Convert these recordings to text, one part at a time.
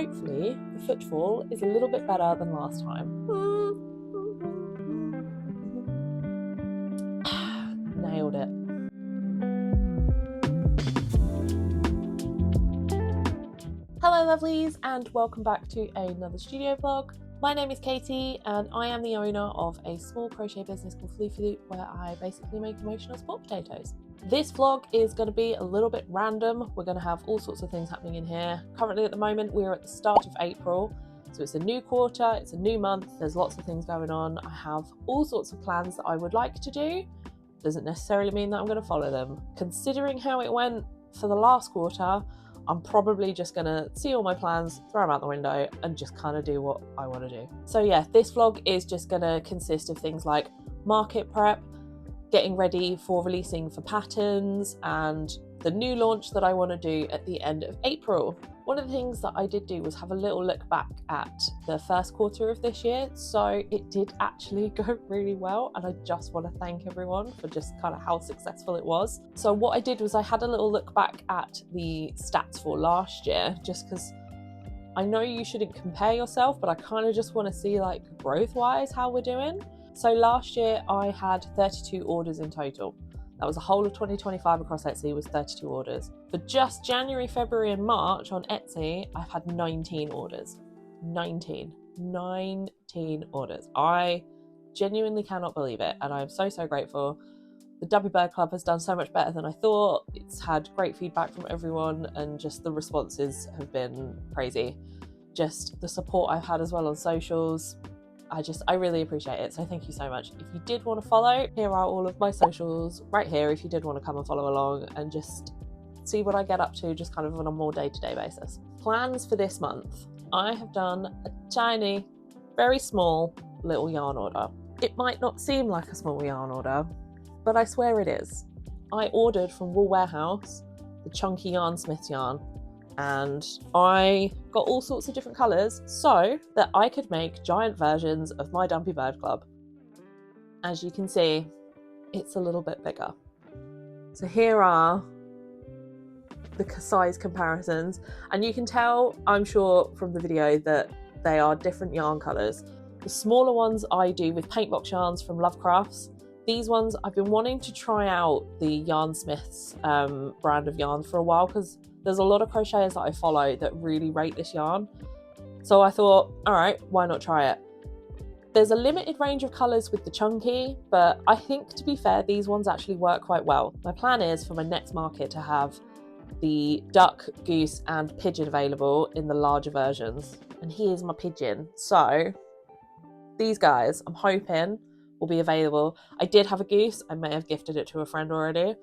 hopefully the footfall is a little bit better than last time. Nailed it. Hello lovelies, and welcome back to another studio vlog. My name is Katie and I am the owner of a small crochet business called Floofy where I basically make emotional sport potatoes. This vlog is going to be a little bit random. We're going to have all sorts of things happening in here. Currently at the moment we're at the start of April, so it's a new quarter, it's a new month, there's lots of things going on. I have all sorts of plans that I would like to do. Doesn't necessarily mean that I'm going to follow them. Considering how it went for the last quarter, I'm probably just gonna see all my plans, throw them out the window and just kind of do what I want to do. So yeah, this vlog is just gonna consist of things like market prep, getting ready for releasing for patterns, and the new launch that I want to do at the end of April. One of the things that I did do was have a little look back at the first quarter of this year. So it did actually go really well, and I just want to thank everyone for just kind of how successful it was. So what I did was I had a little look back at the stats for last year, just because I know you shouldn't compare yourself, but I kind of just want to see like growth wise how we're doing. So last year I had 32 orders in total. That was the whole of 2025 across Etsy was 32 orders. For just January, February and March on Etsy, I've had 19 orders. 19 orders. I genuinely cannot believe it, and I'm so grateful. The Dumpy Bird Club has done so much better than I thought. It's had great feedback from everyone and just the responses have been crazy. Just the support I've had as well on socials. I really appreciate it, so thank you so much. If you did want to follow, here are all of my socials right here if you did want to come and follow along and just see what I get up to just kind of on a more day-to-day basis. Plans for this month. I have done a tiny, very small little yarn order. It might not seem like a small yarn order, but I swear it is. I ordered from Wool Warehouse the chunky yarn Smith's yarn, and I got all sorts of different colours so that I could make giant versions of my Dumpy Bird Club. As you can see, it's a little bit bigger. So here are the size comparisons, and you can tell, I'm sure from the video, that they are different yarn colours. The smaller ones I do with Paintbox yarns from Lovecrafts. These ones I've been wanting to try out the Yarn Smiths brand of yarn for a while, because there's a lot of crocheters that I follow that really rate this yarn. So I thought, all right, why not try it? There's a limited range of colours with the chunky, but I think, to be fair, these ones actually work quite well. My plan is for my next market to have the duck, goose and pigeon available in the larger versions. And here's my pigeon. So these guys, I'm hoping, will be available. I did have a goose. I may have gifted it to a friend already.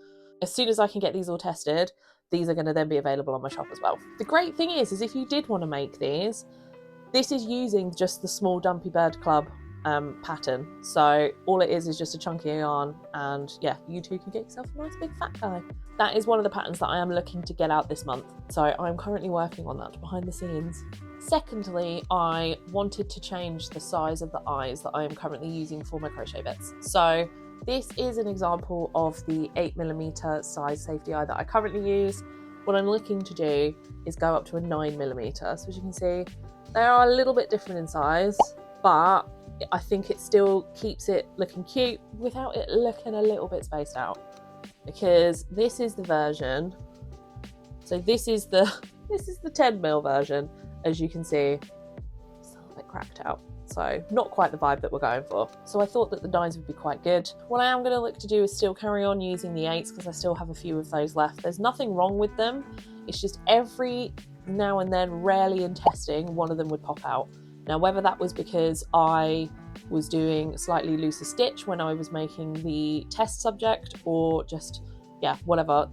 As soon as I can get these all tested, these are going to then be available on my shop as well. The great thing is if you did want to make these, this is using just the small Dumpy Bird Club pattern. So all it is just a chunky yarn, and yeah, you too can get yourself a nice big fat guy. That is one of the patterns that I am looking to get out this month. So I'm currently working on that behind the scenes. Secondly, I wanted to change the size of the eyes that I am currently using for my crochet bits. So this is an example of the 8mm size safety eye that I currently use. What I'm looking to do is go up to a 9mm. So as you can see, they are a little bit different in size, but I think it still keeps it looking cute without it looking a little bit spaced out. Because this is the version. So this is the 10mm version. As you can see, it's a little bit cracked out. So not quite the vibe that we're going for. So I thought that the 9s would be quite good. What I am going to look to do is still carry on using the 8s because I still have a few of those left. There's nothing wrong with them. It's just every now and then, rarely in testing, one of them would pop out. Now, whether that was because I was doing slightly looser stitch when I was making the test subject, or just, yeah, whatever.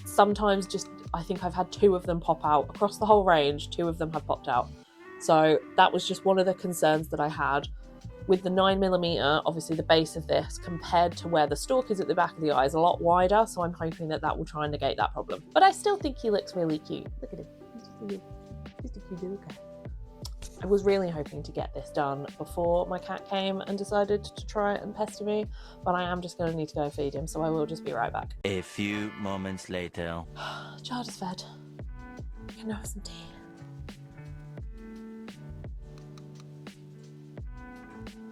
Sometimes just, I think I've had 2 of them pop out. Across the whole range, 2 of them have popped out. So that was just one of the concerns that I had. With the 9mm, obviously the base of this, compared to where the stalk is at the back of the eye, is a lot wider, so I'm hoping that that will try and negate that problem. But I still think he looks really cute. Look at him. Just a cute little cat. I was really hoping to get this done before my cat came and decided to try and pester me, but I am just going to need to go feed him, so I will just be right back. A few moments later. Child is fed. I can have some tea.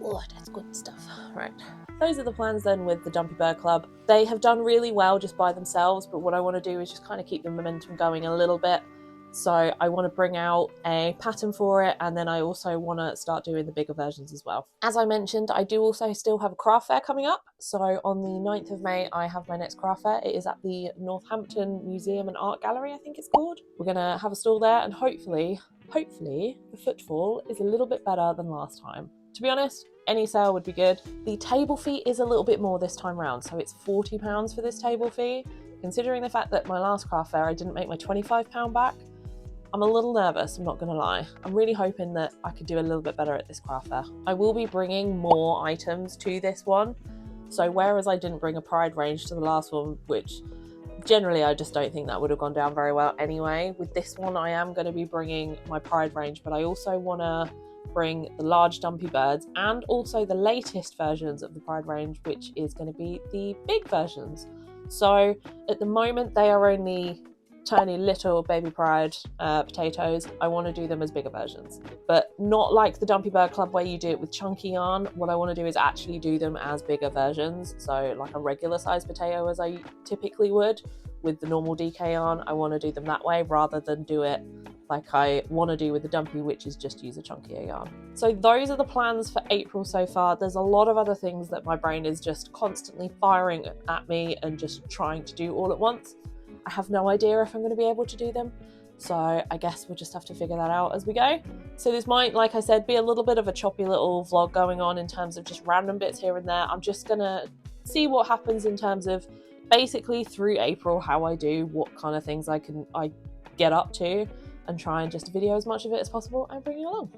Oh, that's good stuff. Right. Those are the plans then with the Dumpy Bird Club. They have done really well just by themselves, but what I want to do is just kind of keep the momentum going a little bit. So I want to bring out a pattern for it, and then I also want to start doing the bigger versions as well. As I mentioned, I do also still have a craft fair coming up. So on the 9th of May, I have my next craft fair. It is at the Northampton Museum and Art Gallery, I think it's called. We're going to have a stall there, and hopefully the footfall is a little bit better than last time. To be honest, any sale would be good. The table fee is a little bit more this time round, so it's £40 for this table fee. Considering the fact that my last craft fair I didn't make my £25 back, I'm a little nervous, I'm not going to lie. I'm really hoping that I could do a little bit better at this craft fair. I will be bringing more items to this one. So whereas I didn't bring a pride range to the last one, which generally I just don't think that would have gone down very well anyway, with this one I am going to be bringing my pride range, but I also want to bring the large dumpy birds and also the latest versions of the pride range, which is going to be the big versions. So at the moment they are only tiny little baby pride potatoes. I want to do them as bigger versions, but not like the Dumpy Bird Club where you do it with chunky yarn. What I want to do is actually do them as bigger versions, so like a regular size potato as I typically would with the normal DK yarn. I want to do them that way rather than do it like I want to do with the Dumpy, which is just use a chunkier yarn. So those are the plans for April so far. There's a lot of other things that my brain is just constantly firing at me and just trying to do all at once. I have no idea if I'm going to be able to do them, so I guess we'll just have to figure that out as we go. So this might, like I said, be a little bit of a choppy little vlog going on in terms of just random bits here and there. I'm just going to see what happens in terms of basically through April, how I do, what kind of things I get up to, and try and just video as much of it as possible and bring you along.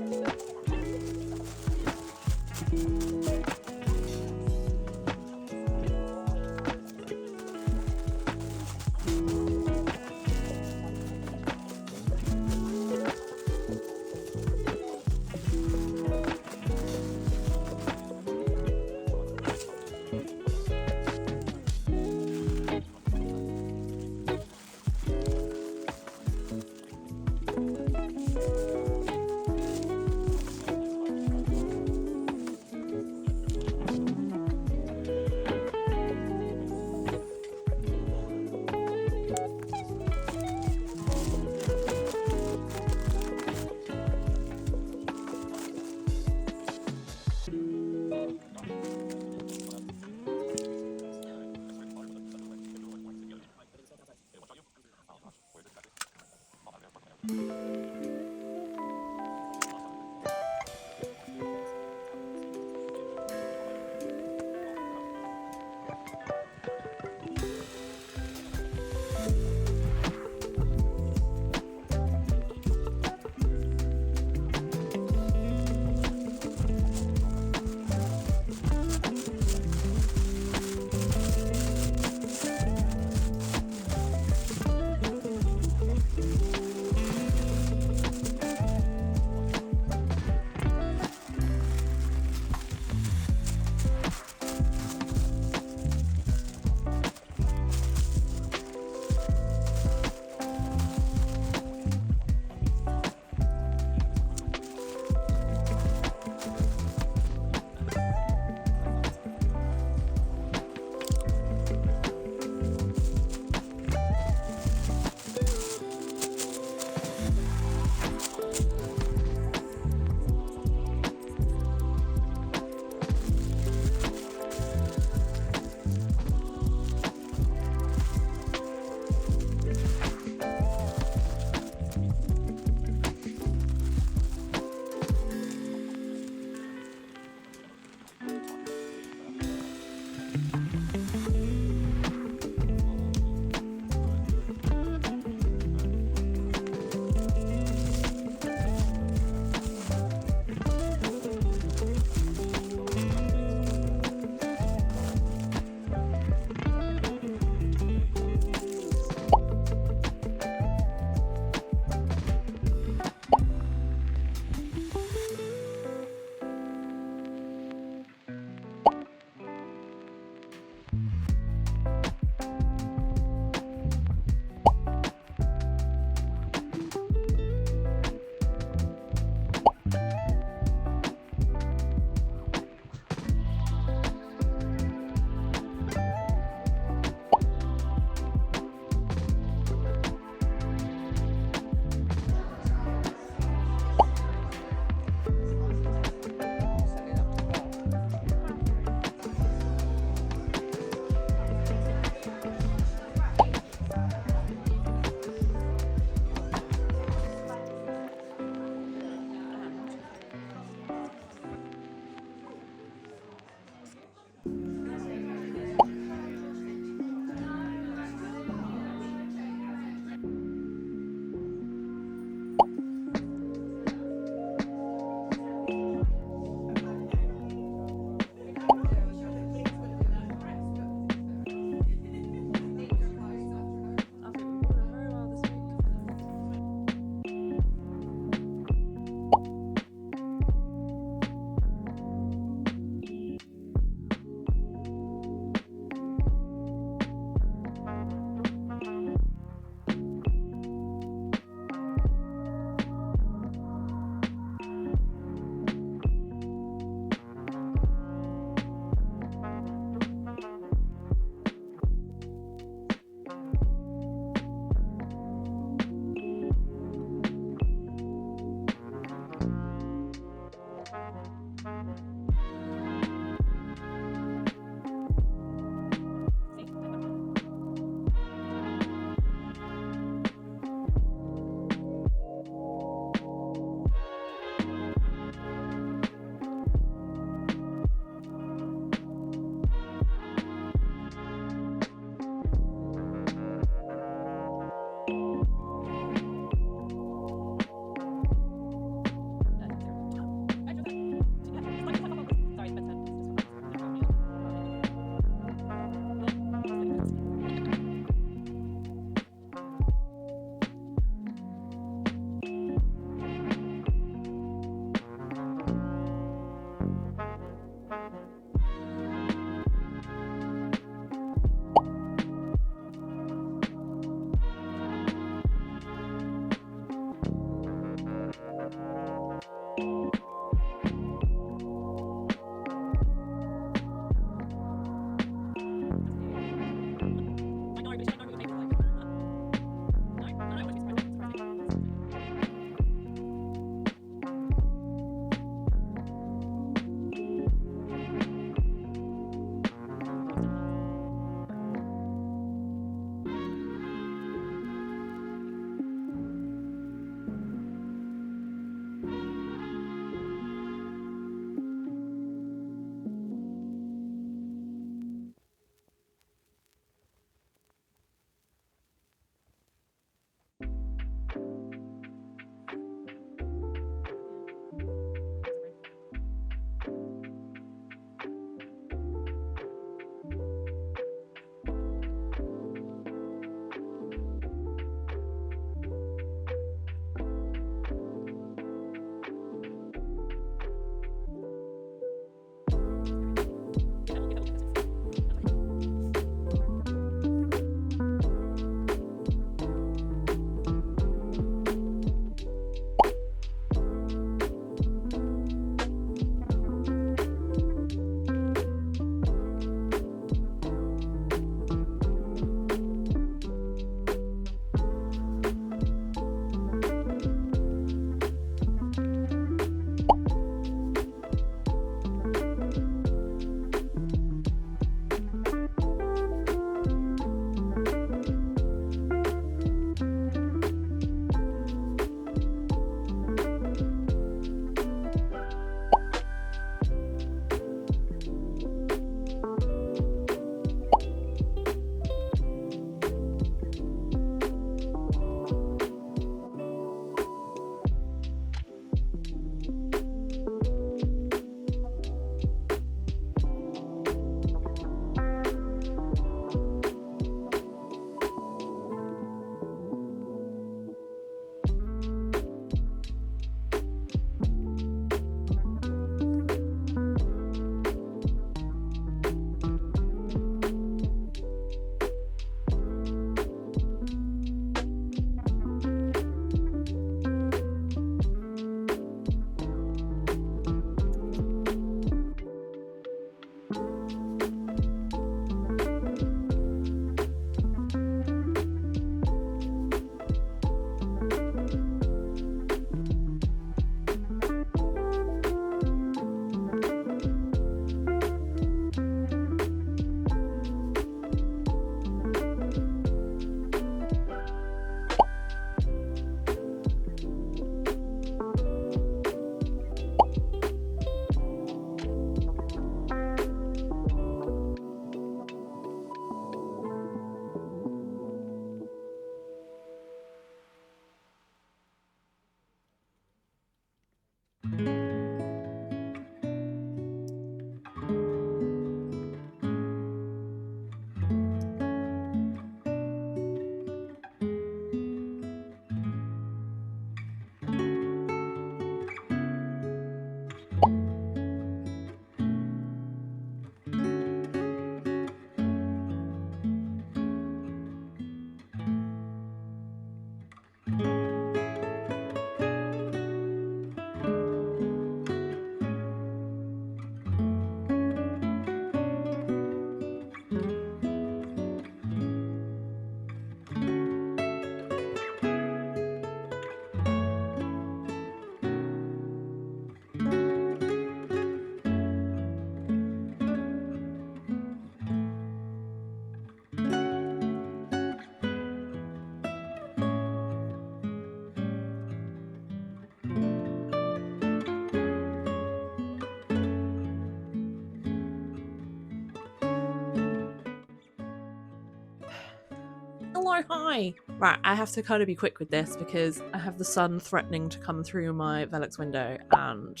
hello, hi. Right, I have to kind of be quick with this because I have the sun threatening to come through my Velux window and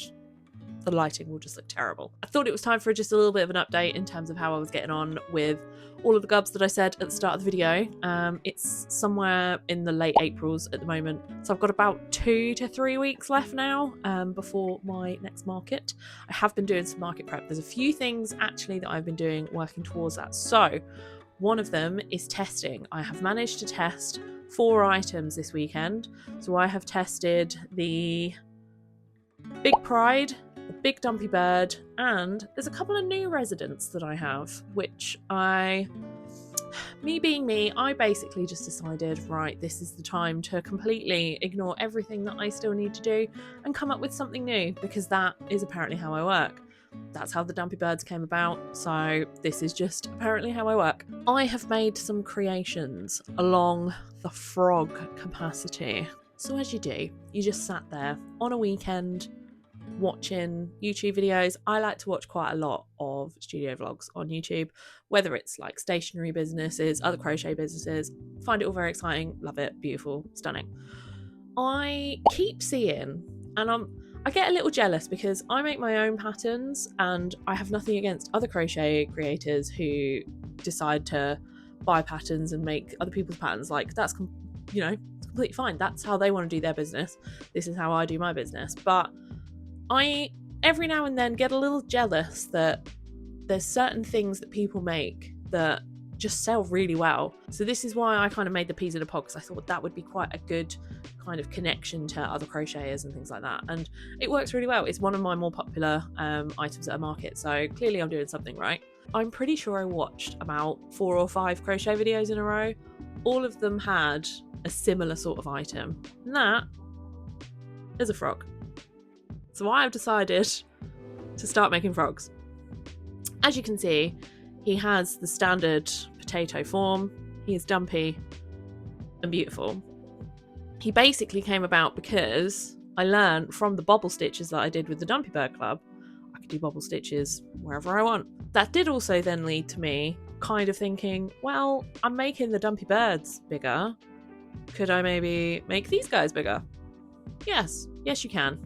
the lighting will just look terrible. I thought it was time for just a little bit of an update in terms of how I was getting on with all of the gubs that I said at the start of the video. It's somewhere in the late Aprils at the moment, so I've got about 2 to 3 weeks left now before my next market. I have been doing some market prep. There's a few things actually that I've been doing working towards that. So one of them is testing. I have managed to test 4 items this weekend. So I have tested the Big Pride, the Big Dumpy Bird, and there's a couple of new residents that I have, which me being me, I basically just decided, right, this is the time to completely ignore everything that I still need to do and come up with something new, because that is apparently how I work. That's how the Dumpy Birds came about, so this is just apparently how I work. I have made some creations along the frog capacity. So as you do, you just sat there on a weekend watching YouTube videos. I like to watch quite a lot of studio vlogs on YouTube, whether it's like stationery businesses, other crochet businesses. Find it all very exciting, love it, beautiful, stunning. I keep seeing, and I get a little jealous because I make my own patterns and I have nothing against other crochet creators who decide to buy patterns and make other people's patterns. Like, that's, you know, it's completely fine. That's how they want to do their business. This is how I do my business. But I every now and then get a little jealous that there's certain things that people make that just sell really well. So this is why I kind of made the peas in a pod, because I thought that would be quite a good kind of connection to other crocheters and things like that. And it works really well. It's one of my more popular items at a market. So clearly I'm doing something right. I'm pretty sure I watched about 4 or 5 crochet videos in a row. All of them had a similar sort of item. And that is a frog. So I have decided to start making frogs. As you can see, he has the standard potato form. He is dumpy and beautiful. He basically came about because I learned from the bobble stitches that I did with the Dumpy Bird Club. I could do bobble stitches wherever I want. That did also then lead to me kind of thinking, well, I'm making the Dumpy Birds bigger. Could I maybe make these guys bigger? Yes you can.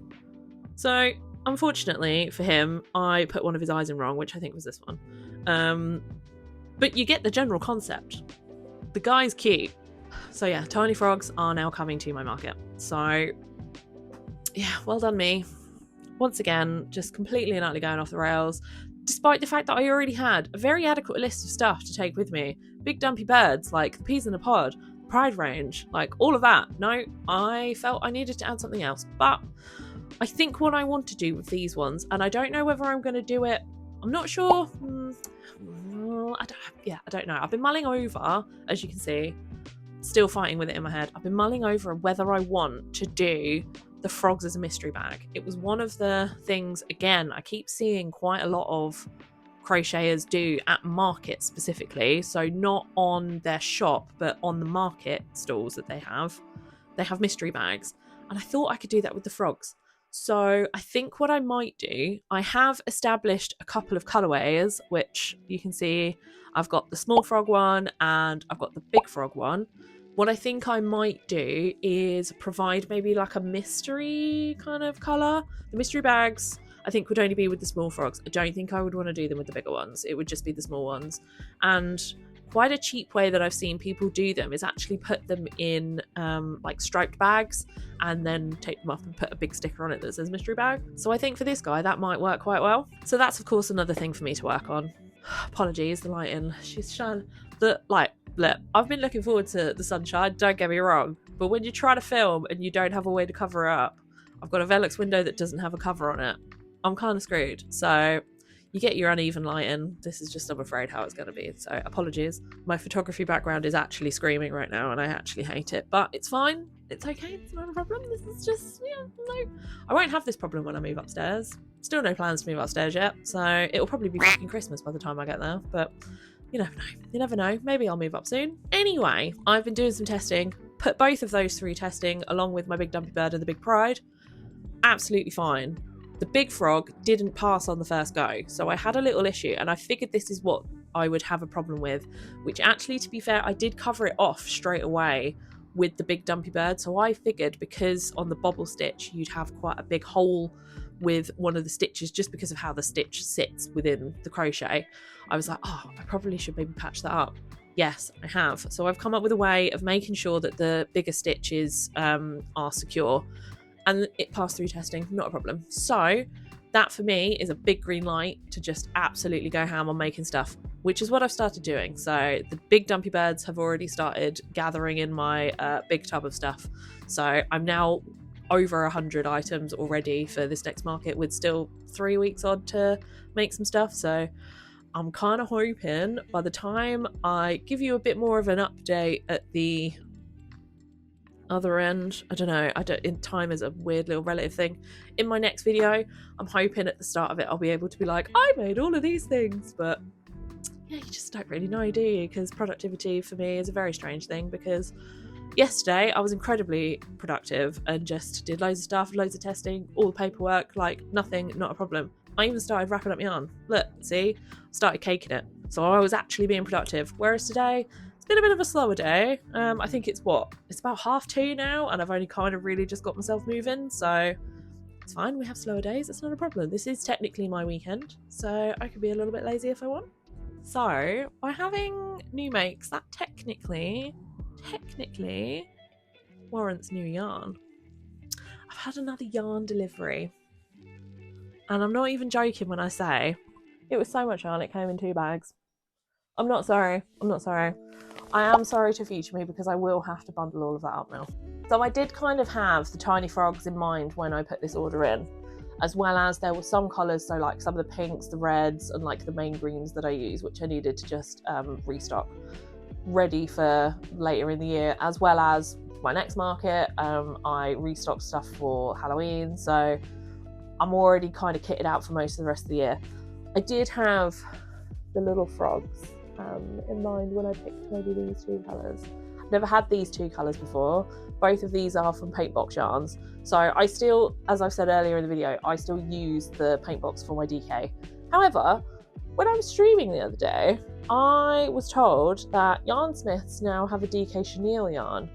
So unfortunately for him, I put one of his eyes in wrong, which I think was this one. But you get the general concept. The guy's cute. So yeah, tiny frogs are now coming to my market. So yeah, well done me. Once again, just completely and utterly going off the rails, despite the fact that I already had a very adequate list of stuff to take with me. Big Dumpy Birds, like the peas in a pod, Pride range, like all of that. No, I felt I needed to add something else. But I think what I want to do with these ones, and I don't know whether I'm going to do it, I'm not sure. I don't know. I've been mulling over, as you can see, still fighting with it in my head. I've been mulling over whether I want to do the frogs as a mystery bag. It was one of the things, again, I keep seeing quite a lot of crocheters do at markets specifically. So not on their shop, but on the market stalls that they have. They have mystery bags. And I thought I could do that with the frogs. So I think what I might do, I have established a couple of colorways, which you can see I've got the small frog one and I've got the big frog one. What I think I might do is provide maybe like a mystery kind of color. The mystery bags, I think, would only be with the small frogs. I don't think I would want to do them with the bigger ones. It would just be the small ones. And quite a cheap way that I've seen people do them is actually put them in like striped bags and then take them off and put a big sticker on it that says mystery bag. So I think for this guy that might work quite well. So that's of course another thing for me to work on. Apologies, the lighting. She's shine. The light. Look, I've been looking forward to the sunshine, don't get me wrong, but when you try to film and you don't have a way to cover it up, I've got a Velux window that doesn't have a cover on it. I'm kind of screwed. So you get your uneven lighting. This is just, I'm afraid, how it's going to be. So apologies. My photography background is actually screaming right now and I actually hate it, but it's fine. It's okay. It's not a problem. This is just, no. I won't have this problem when I move upstairs. Still no plans to move upstairs yet. So it'll probably be fucking Christmas by the time I get there, but you never know. You never know. Maybe I'll move up soon. Anyway, I've been doing some testing. Put both of those 3 testing along with my Big Dumpy Bird and the Big Pride. Absolutely fine. The big frog didn't pass on the first go, so I had a little issue, and I figured this is what I would have a problem with, which actually, to be fair, I did cover it off straight away with the big dumpy bird. So I figured, because on the bobble stitch you'd have quite a big hole with one of the stitches just because of how the stitch sits within the crochet, I was like, oh, I probably should maybe patch that up. Yes, I have. So I've come up with a way of making sure that the bigger stitches are secure, and it passed through testing, not a problem. So that for me is a big green light to just absolutely go ham on making stuff, which is what I've started doing. So the big dumpy birds have already started gathering in my big tub of stuff. So I'm now over 100 items already for this next market, with still 3 weeks odd to make some stuff. So I'm kind of hoping by the time I give you a bit more of an update at the other end, I don't know, in time is a weird little relative thing, in my next video, I'm hoping at the start of it I'll be able to be like, I made all of these things. But yeah, you just don't really know, do you? Because productivity for me is a very strange thing, because yesterday I was incredibly productive and just did loads of stuff, loads of testing, all the paperwork, like nothing, not a problem. I even started wrapping up yarn. Look, see, started caking it. So I was actually being productive. Whereas today, it's been a bit of a slower day. I think it's about 2:30 now, and I've only kind of really just got myself moving. So it's fine. We have slower days. It's not a problem. This is technically my weekend, so I could be a little bit lazy if I want. So by having new makes, that technically warrants new yarn. I've had another yarn delivery, and I'm not even joking when I say it was so much yarn, it came in 2 bags. I'm not sorry. I am sorry to future me, because I will have to bundle all of that up now. So I did kind of have the tiny frogs in mind when I put this order in, as well as there were some colours, so like some of the pinks, the reds, and like the main greens that I use, which I needed to just restock ready for later in the year, as well as my next market. I restocked stuff for Halloween, so I'm already kind of kitted out for most of the rest of the year. I did have the little frogs in mind when I picked maybe these 2 colours. I've never had these 2 colours before. Both of these are from paint box yarns. So I still, as I've said earlier in the video, I still use the paint box for my DK. However, when I was streaming the other day, I was told that Yarnsmiths now have a DK chenille yarn.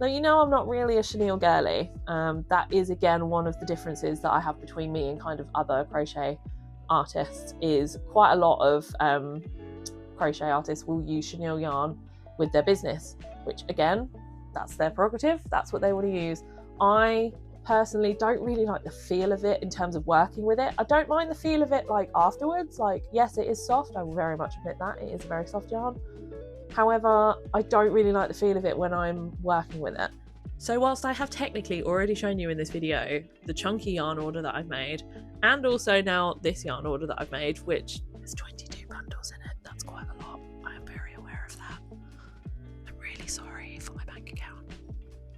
Now, you know, I'm not really a chenille girly. That is, again, one of the differences that I have between me and kind of other crochet artists, is quite a lot of crochet artists will use chenille yarn with their business, which, again, that's their prerogative. That's what they want to use. I personally don't really like the feel of it in terms of working with it. I don't mind the feel of it like afterwards. Like, yes, it is soft. I will very much admit that. It is a very soft yarn. However, I don't really like the feel of it when I'm working with it. So whilst I have technically already shown you in this video the chunky yarn order that I've made, and also now this yarn order that I've made, which is 22 bundles in it, that's quite a lot. I am very aware of that. I'm really sorry for my bank account,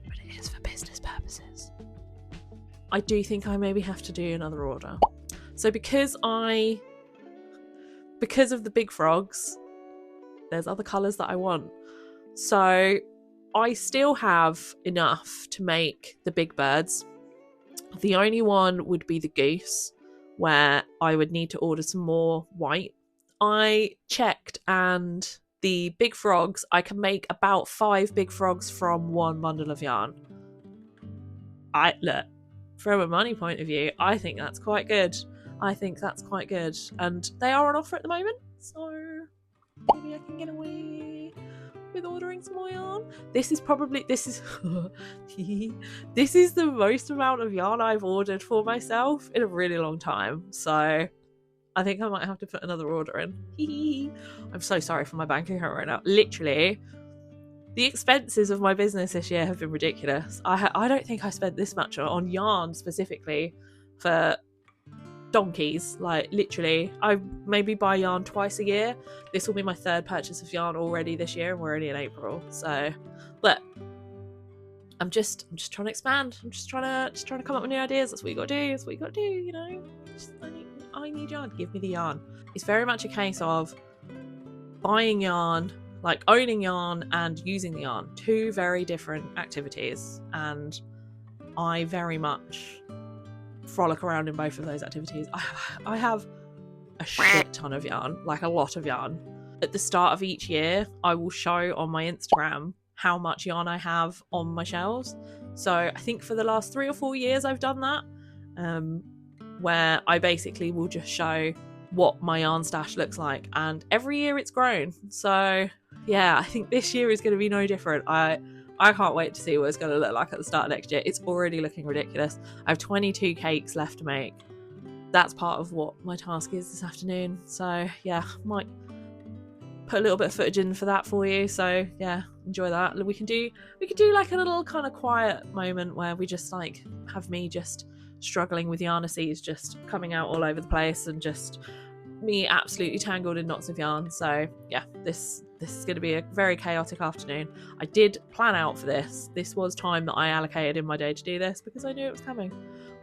but it is for business purposes. I do think I maybe have to do another order. So because of the big frogs, there's other colours that I want. So I still have enough to make the big birds. The only one would be the goose, where I would need to order some more white. I checked, and the big frogs, I can make about 5 big frogs from 1 bundle of yarn. Look, from a money point of view, I think that's quite good. And they are on offer at the moment, so maybe I can get away with ordering some more yarn. This is the most amount of yarn I've ordered for myself in a really long time, so I think I might have to put another order in. I'm so sorry for my bank account right now. Literally, the expenses of my business this year have been ridiculous. I don't think I spent this much on yarn specifically for donkeys. Like, literally, I maybe buy yarn twice a year. This will be my 3rd purchase of yarn already this year, and we're only in April. So look, I'm just trying to expand. I'm just trying to come up with new ideas. That's what you gotta do, you know. I need yarn. Give me the yarn. It's very much a case of buying yarn, like owning yarn, and using the yarn. 2 very different activities, and I very much frolic around in both of those activities. I have a shit ton of yarn, like a lot of yarn. at the start of each year, I will show on my Instagram how much yarn I have on my shelves. So I think for the last 3 or 4 years I've done that, where I basically will just show what my yarn stash looks like, and every year it's grown. So yeah, I think this year is going to be no different. I can't wait to see what it's going to look like at the start of next year. It's already looking ridiculous. I have 22 cakes left to make. That's part of what my task is this afternoon. So yeah, might put a little bit of footage in for that for you. So yeah, enjoy that. We could do like a little kind of quiet moment where we just like have me just struggling with yarn seeds just coming out all over the place, and just me absolutely tangled in knots of yarn. So yeah, this is going to be a very chaotic afternoon. I did plan out for this. This was time that I allocated in my day to do this because I knew it was coming.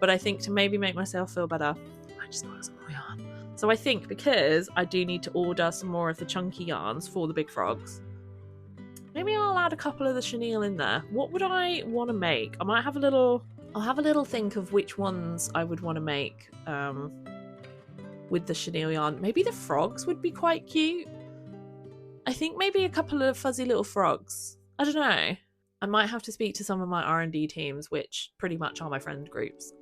But I think to maybe make myself feel better, I just got some more yarn. So I think because I do need to order some more of the chunky yarns for the big frogs, maybe I'll add a couple of the chenille in there. What would I want to make? I'll have a little think of which ones I would want to make with the chenille yarn. Maybe the frogs would be quite cute. I think maybe a couple of fuzzy little frogs. I don't know. I might have to speak to some of my R&D teams, which pretty much are my friend groups,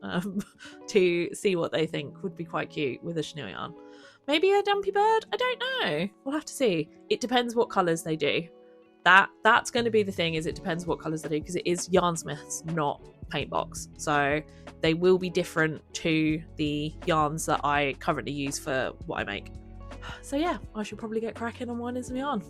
to see what they think would be quite cute with a chenille yarn. Maybe a dumpy bird? I don't know. We'll have to see. It depends what colours they do. That's going to be the thing, is it depends what colours they do, because it is Yarnsmiths, not Paintbox. So they will be different to the yarns that I currently use for what I make. So yeah, I should probably get cracking on winding some yarn.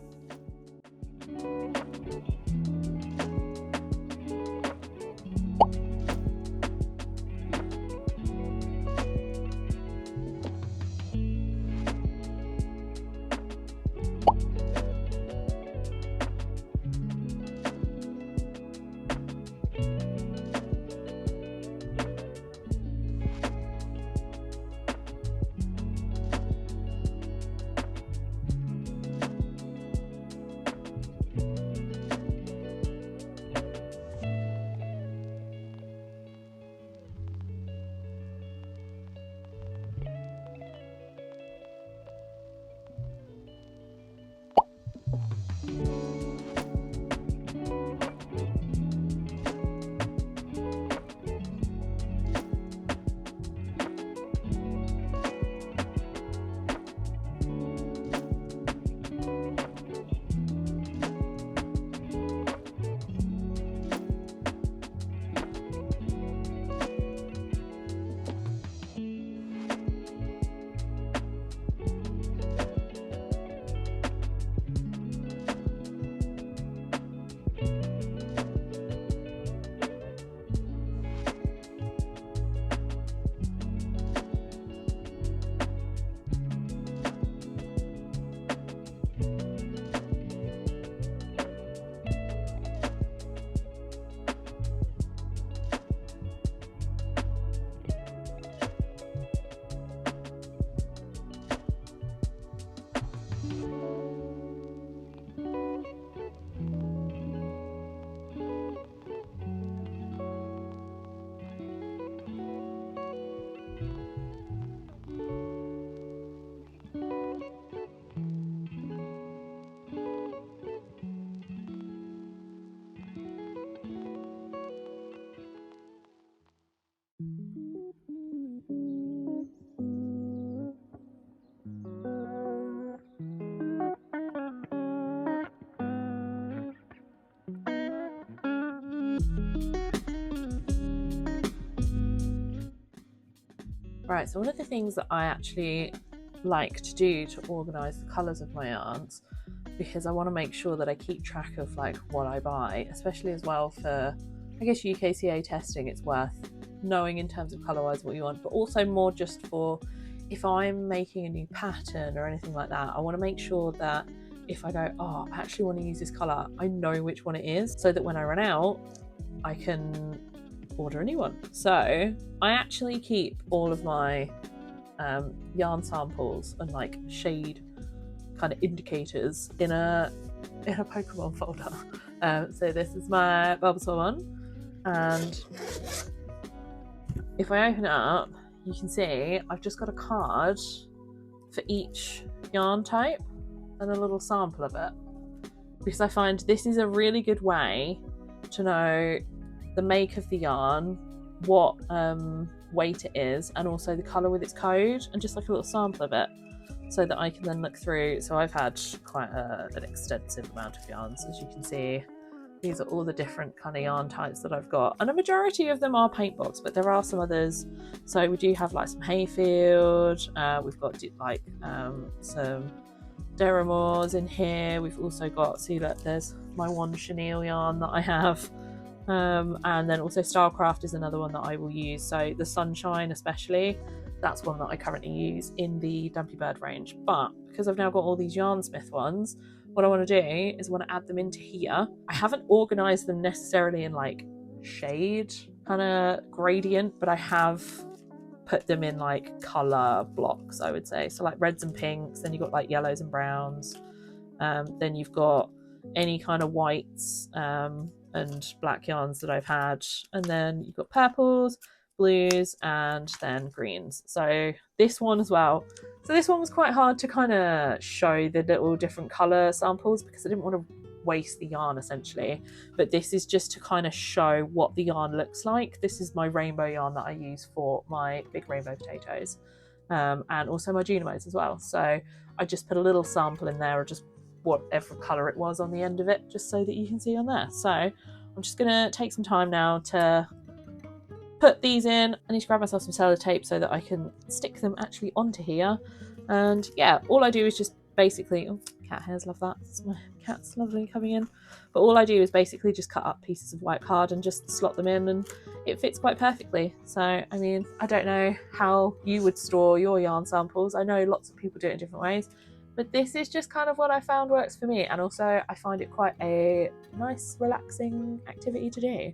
Right, so one of the things that I actually like to do to organise the colours of my yarns, because I want to make sure that I keep track of like what I buy, especially as well for, I guess, UKCA testing, it's worth knowing in terms of colour-wise what you want, but also more just for if I'm making a new pattern or anything like that, I want to make sure that if I go, oh, I actually want to use this colour, I know which one it is, so that when I run out, I can order a new one. So I actually keep all of my yarn samples and like shade kind of indicators in a Pokemon folder. So this is my Bulbasaur one, and if I open it up, you can see I've just got a card for each yarn type. and a little sample of it, because I find this is a really good way to know the make of the yarn, what weight it is, and also the colour with its code, and just like a little sample of it so that I can then look through. So I've had quite an extensive amount of yarns, as you can see. These are all the different kind of yarn types that I've got, and a majority of them are paint box, but there are some others. So we do have like some Hayfield, we've got like some Deramores in here. We've also got, see that there's my one chenille yarn that I have, and then also Stylecraft is another one that I will use. So the Sunshine especially, that's one that I currently use in the Dumpy Bird range. But because I've now got all these Yarnsmith ones, what I want to do is I want to add them into here. I haven't organised them necessarily in like shade kind of gradient, but I have put them in like colour blocks, I would say. So like reds and pinks, then you've got like yellows and browns, then you've got any kind of whites and black yarns that I've had, and then you've got purples, blues, and then greens. So this one as well. So this one was quite hard to kind of show the little different colour samples because I didn't want to waste the yarn essentially, but this is just to kind of show what the yarn looks like. This is my rainbow yarn that I use for my big rainbow potatoes, and also my Junimos as well. So I just put a little sample in there, or just whatever colour it was on the end of it, just so that you can see on there. So I'm just gonna take some time now to put these in. I need to grab myself some sellotape so that I can stick them actually onto here. And yeah, all I do is just basically, oh, cat hairs, love that. It's my cat's lovely coming in. But all I do is basically just cut up pieces of white card and just slot them in, and it fits quite perfectly. So, I mean, I don't know how you would store your yarn samples. I know lots of people do it in different ways, but this is just kind of what I found works for me. And also I find it quite a nice, relaxing activity to do.